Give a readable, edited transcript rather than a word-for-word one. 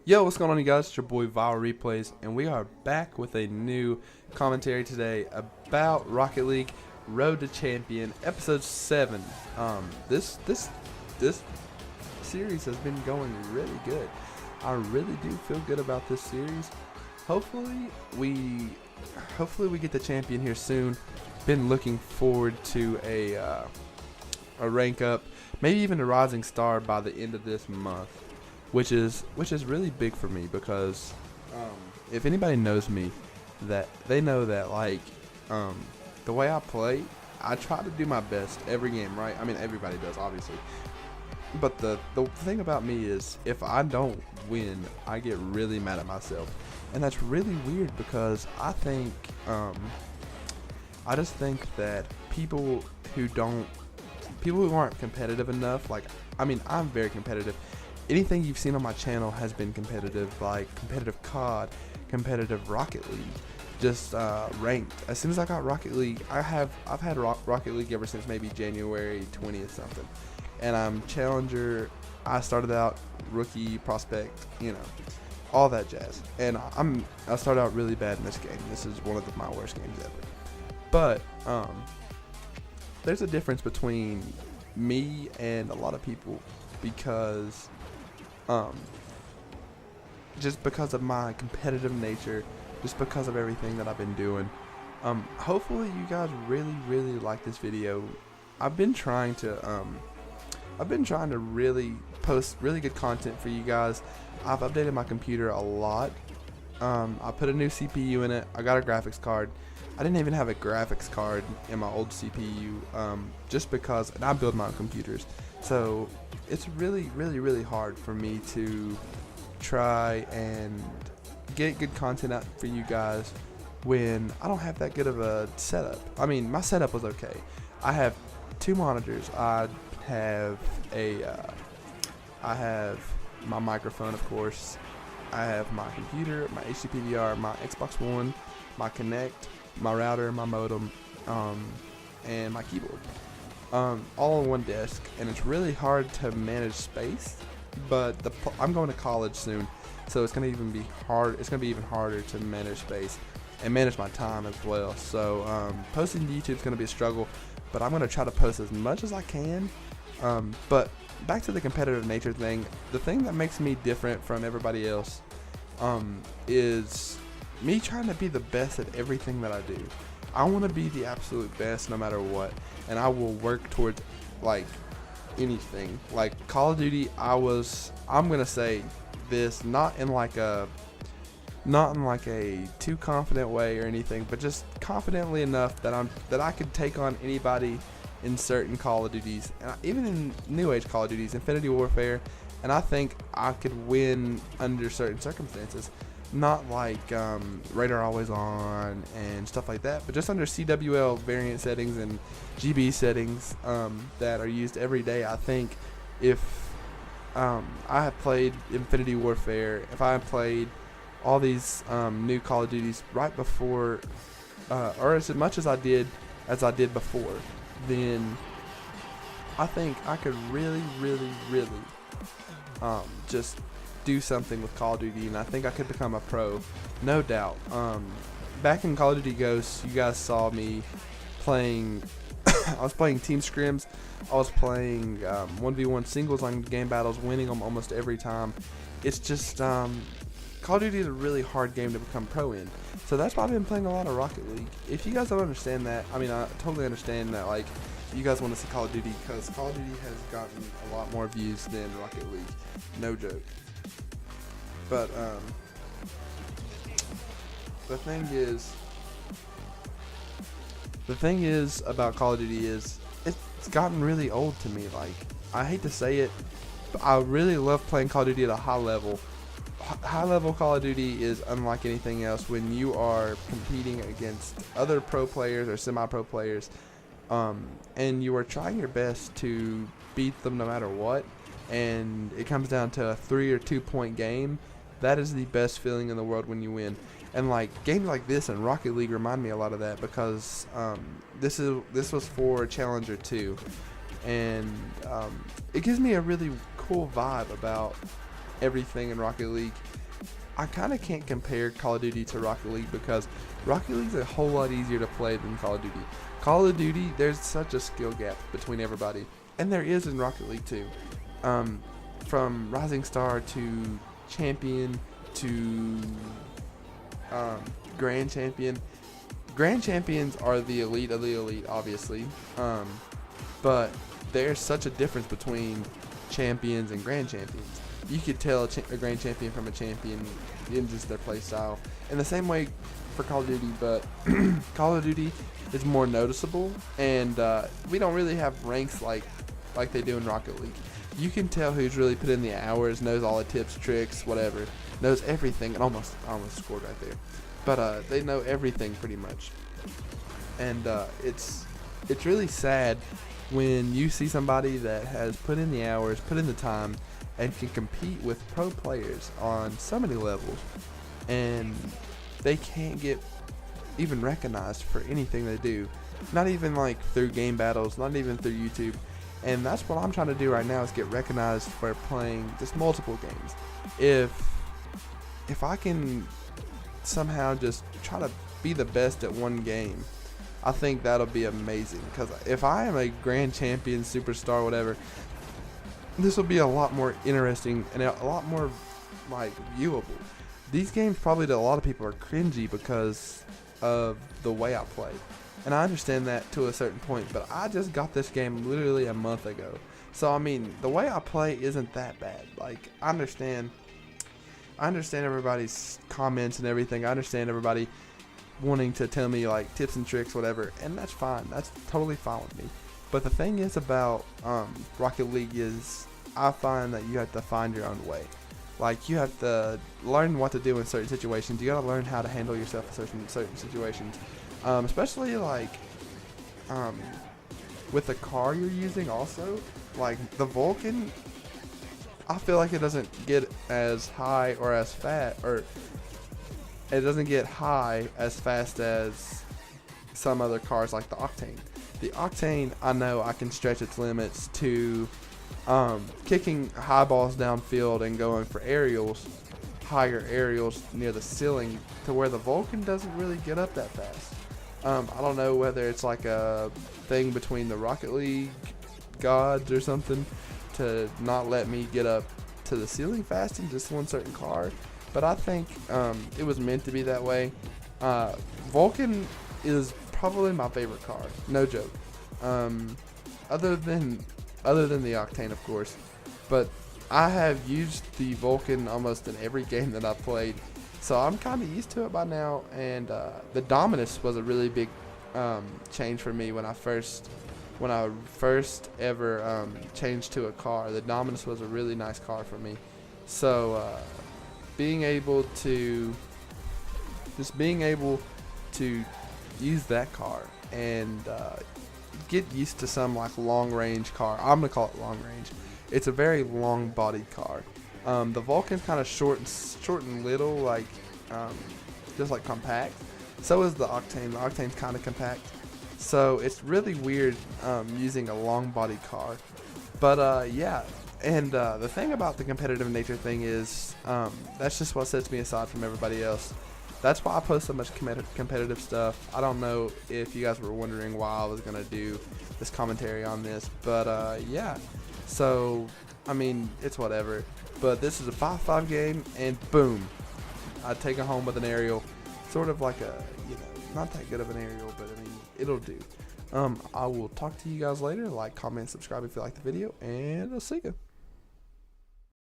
Yo, what's going on, you guys? It's your boy Viral Replays, and we are back with a new commentary today about Rocket League Road to Champion, Episode 7. This series has been going really good. I really do feel good about this series. Hopefully we get the champion here soon. Been looking forward to a rank up, maybe even a rising star by the end of this month. Which is really big for me because if anybody knows me, that they know that the way I play, I try to do my best every game, right? I mean, everybody does, obviously. But the thing about me is, if I don't win, I get really mad at myself, and that's really weird because I just think that people who aren't competitive enough, I'm very competitive. Anything you've seen on my channel has been competitive, like competitive COD, competitive Rocket League, just ranked. As soon as I got Rocket League, I've had Rocket League ever since maybe January 20th something, and I'm Challenger. I started out rookie, prospect, all that jazz, and I started out really bad in this game. This is one of my worst games ever. But there's a difference between me and a lot of people because just because of my competitive nature, just because of everything that I've been doing. Hopefully you guys really like this video. I've been trying to really post really good content for you guys. I've updated my computer a lot. I put a new CPU in it. I got a graphics card. I didn't even have a graphics card in my old CPU, just because, and I build my own computers, so it's really hard for me to try and get good content out for you guys when I don't have that good of a setup. I mean, my setup was okay. I have 2 monitors. I have my microphone, of course. I have my computer, my HDPVR, my Xbox One, my Kinect, my router, my modem, and my keyboard, all on one desk, and it's really hard to manage space. But I'm going to college soon, so it's gonna be even harder to manage space and manage my time as well. So posting to YouTube is gonna be a struggle, but I'm gonna try to post as much as I can. But back to the competitive nature thing, the thing that makes me different from everybody else is me trying to be the best at everything that I do. I want to be the absolute best no matter what, and I will work towards anything. Like Call of Duty, I'm gonna say this not in like a too confident way or anything, but just confidently enough that I could take on anybody in certain Call of Duties, and even in new age Call of Duties, Infinity Warfare, and I think I could win under certain circumstances. Not like radar always on and stuff like that, but just under CWL variant settings and GB settings that are used every day. I think if I have played Infinity Warfare, if I have played all these new Call of Duties right before, or as much as I did before, then I think I could really just do something with Call of Duty, and I think I could become a pro, no doubt. Back in Call of Duty Ghosts, you guys saw me playing I was playing team scrims, I was playing 1v1 singles on game battles, winning them almost every time. It's just Call of Duty is a really hard game to become pro in, so that's why I've been playing a lot of Rocket League. If you guys don't understand that, I mean, I totally understand that, like, you guys want to see Call of Duty, because Call of Duty has gotten a lot more views than Rocket League, no joke. But the thing is about Call of Duty is it's gotten really old to me. Like, I hate to say it, but I really love playing Call of Duty at a high level. High level Call of Duty is unlike anything else when you are competing against other pro players or semi-pro players, and you are trying your best to beat them no matter what, and it comes down to a 3 or 2 point game. That is the best feeling in the world when you win. And like games like this and Rocket League remind me a lot of that, because this was for Challenger 2, and it gives me a really cool vibe about everything in Rocket League. I kind of can't compare Call of Duty to Rocket League because Rocket League's a whole lot easier to play than Call of Duty. Call of Duty, there's such a skill gap between everybody, and there is in Rocket League too. From Rising Star to Champion to Grand Champion. Grand Champions are the elite of the elite, obviously, but there's such a difference between Champions and Grand Champions. You could tell a Grand Champion from a Champion in just their play style. In the same way for Call of Duty, but Call of Duty is more noticeable, and we don't really have ranks like they do in Rocket League. You can tell who's really put in the hours, knows all the tips, tricks, whatever, knows everything, and almost scored right there. But they know everything pretty much, and it's really sad when you see somebody that has put in the hours, put in the time, and can compete with pro players on so many levels, and they can't get even recognized for anything they do. Not even like through game battles, not even through YouTube. And that's what I'm trying to do right now, is get recognized for playing just multiple games. If I can somehow just try to be the best at one game, I think that'll be amazing. Because if I am a grand champion, superstar, whatever, this will be a lot more interesting and a lot more like viewable. These games probably to a lot of people are cringy because of the way I play, and I understand that to a certain point, but I just got this game literally a month ago, so I mean the way I play isn't that bad. Like, I understand everybody's comments and everything. I understand everybody wanting to tell me like tips and tricks, whatever, and that's fine. That's totally fine with me. But the thing is about Rocket League is I find that you have to find your own way. Like, you have to learn what to do in certain situations. You gotta learn how to handle yourself in certain situations. Especially like with the car you're using also. Like the Vulcan, I feel like it doesn't get as high or as fast, or it doesn't get high as fast as some other cars like the Octane. The Octane, I know I can stretch its limits to kicking high balls downfield and going for aerials, higher aerials near the ceiling, to where the Vulcan doesn't really get up that fast. I don't know whether it's like a thing between the Rocket League gods or something to not let me get up to the ceiling fast in just one certain car, but I think it was meant to be that way. Vulcan is probably my favorite car, no joke. Other than the Octane, of course, but I have used the Vulcan almost in every game that I've played, so I'm kind of used to it by now. And the Dominus was a really big change for me when I first ever changed to a car. The Dominus was a really nice car for me, so being able to use that car and get used to some like long range car. I'm gonna call it long range. It's a very long bodied car. The Vulcan's kind of short and little, like just like compact. So is the Octane. The Octane's kind of compact. So it's really weird using a long bodied car. But yeah. And the thing about the competitive nature thing is that's just what sets me aside from everybody else. That's why I post so much competitive stuff. I don't know if you guys were wondering why I was going to do this commentary on this, but yeah. So, I mean, it's whatever. But this is a 5-5 game, and boom, I take it home with an aerial. Sort of like a, not that good of an aerial, but I mean, it'll do. I will talk to you guys later. Like, comment, subscribe if you like the video, and I'll see you.